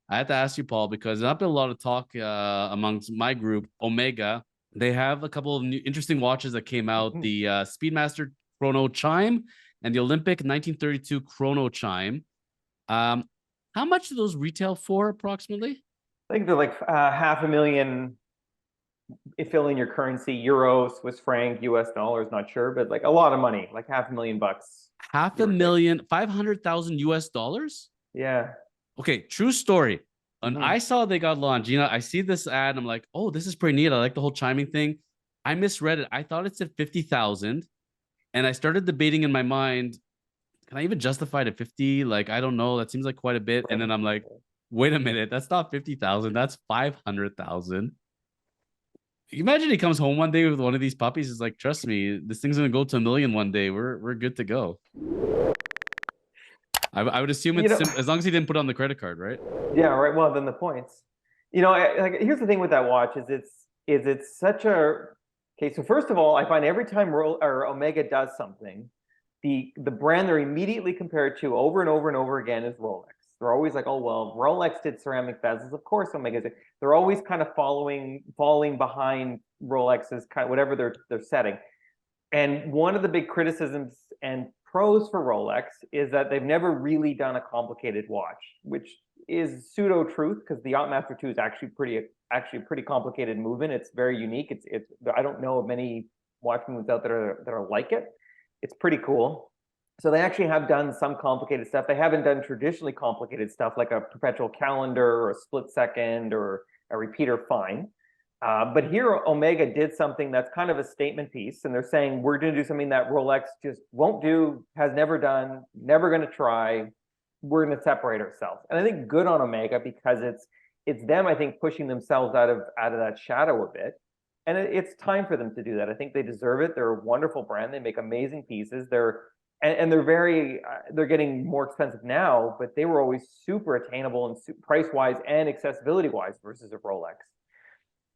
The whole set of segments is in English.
I had to ask you, Paul, because there's been a lot of talk amongst my group, Omega. They have a couple of new, interesting watches that came out: Mhm. the Speedmaster Chrono Chime and the Olympic 1932 Chrono Chime. Um, how much do those retail for approximately? I think they're like 500,000 if fill in your currency, euro, Swiss franc, US dollars, not sure, but like a lot of money, like 500,000 bucks, Half give a or take. million, 500,000 US dollars? Yeah. Okay, true story. And Hmm. I saw they got launched. Gina, I see this ad. And I'm like, oh, this is pretty neat. I like the whole chiming thing. I misread it. I thought it said 50,000. And I started debating in my mind, can I even justify the 50? Like, I don't know. That seems like quite a bit. And then Right. I'm like, wait a minute. That's not 50,000. That's 500,000. Imagine he comes home one day with one of these puppies. Is like, trust me, this thing's gonna go to a million one day. We're good to go. I would assume You it's know, as long as he didn't put on the credit card, right? yeah, right. Well, then the points. Like here's the thing with that watch is it's such a okay. So first of all, I find every time Omega does something, the brand they're immediately compared to over and over and over again is Rolex. They're always like, oh well, Rolex did ceramic bezels, of course Omega did. They're always kind of falling behind Rolex's kind of whatever they're setting. And one of the big criticisms and pros for Rolex is that they've never really done a complicated watch, which is pseudo truth because the Yachtmaster 2 is actually pretty complicated movement. It's very unique. It's I don't know of many watch movements out there that are like it. It's pretty cool. So they actually have done some complicated stuff. They haven't done traditionally complicated stuff like a perpetual calendar or a split second or a repeater fine. But here, Omega did something that's kind of a statement piece, and they're saying we're going to do something that Rolex just won't do, has never done, never going to try. We're going to separate ourselves, and I think good on Omega because it's them, I think, pushing themselves out of that shadow a bit, and it's time for them to do that. I think they deserve it. They're a wonderful brand. They make amazing pieces. And they're they're getting more expensive now, but they were always super attainable and price wise and accessibility wise versus a Rolex.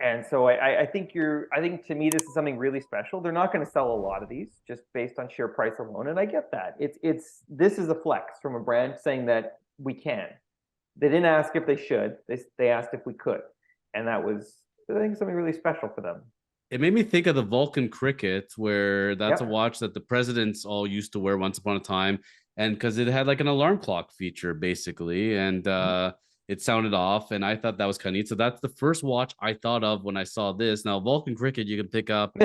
And so I think to me this is something really special. They're not going to sell a lot of these just based on sheer price alone, and I get that. It's this is a flex from a brand saying that we can. They didn't ask if they should. They asked if we could, and that was I think something really special for them. It made me think of the Vulcan cricket, where that's a Yep. watch that the presidents all used to wear once upon a time, and because it had like an alarm clock feature basically, and it sounded off, and I thought that was kind of neat. So that's the first watch I thought of when I saw this. Now Vulcan cricket you can pick up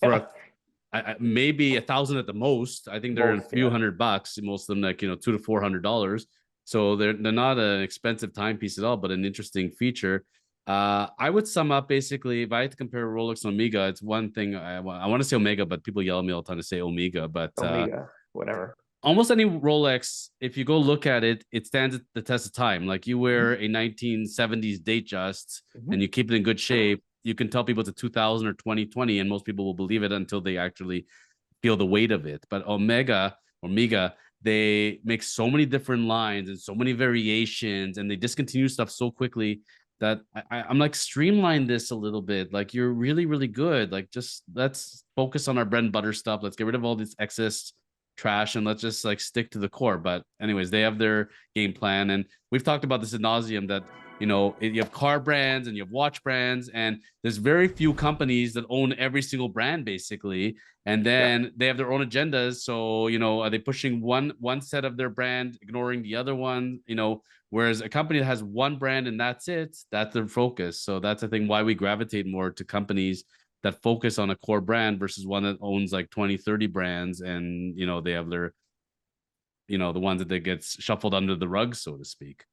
for Yeah. maybe 1,000 at the most. I think they're in a Most, few yeah. $100. Most of them like $200 to $400. So they're not an expensive timepiece at all, but an interesting feature. I would sum up basically if I had to compare Rolex and Omega, it's one thing I want to say Omega, but people yell at me all the time to say Omega. But Omega, whatever. almost any Rolex, if you go look at it, it stands the test of time. Like you wear a 1970s Datejust Mm-hmm. and you keep it in good shape, you can tell people it's a 2000 or 2020, and most people will believe it until they actually feel the weight of it. But Omega, they make so many different lines and so many variations, and they discontinue stuff so quickly that I'm like, streamline this a little bit. Like you're really, really good. Like just let's focus on our bread and butter stuff. Let's get rid of all this excess trash and let's just like stick to the core. But anyways, they have their game plan, and we've talked about this ad nauseum that you have car brands and you have watch brands, and there's very few companies that own every single brand basically, and Yeah. then they have their own agendas. So are they pushing one set of their brand, ignoring the other one? Whereas a company that has one brand and that's their focus. So that's I think why we gravitate more to companies that focus on a core brand versus one that owns like 20, 30 brands, and they have their the ones that they gets shuffled under the rug, so to speak.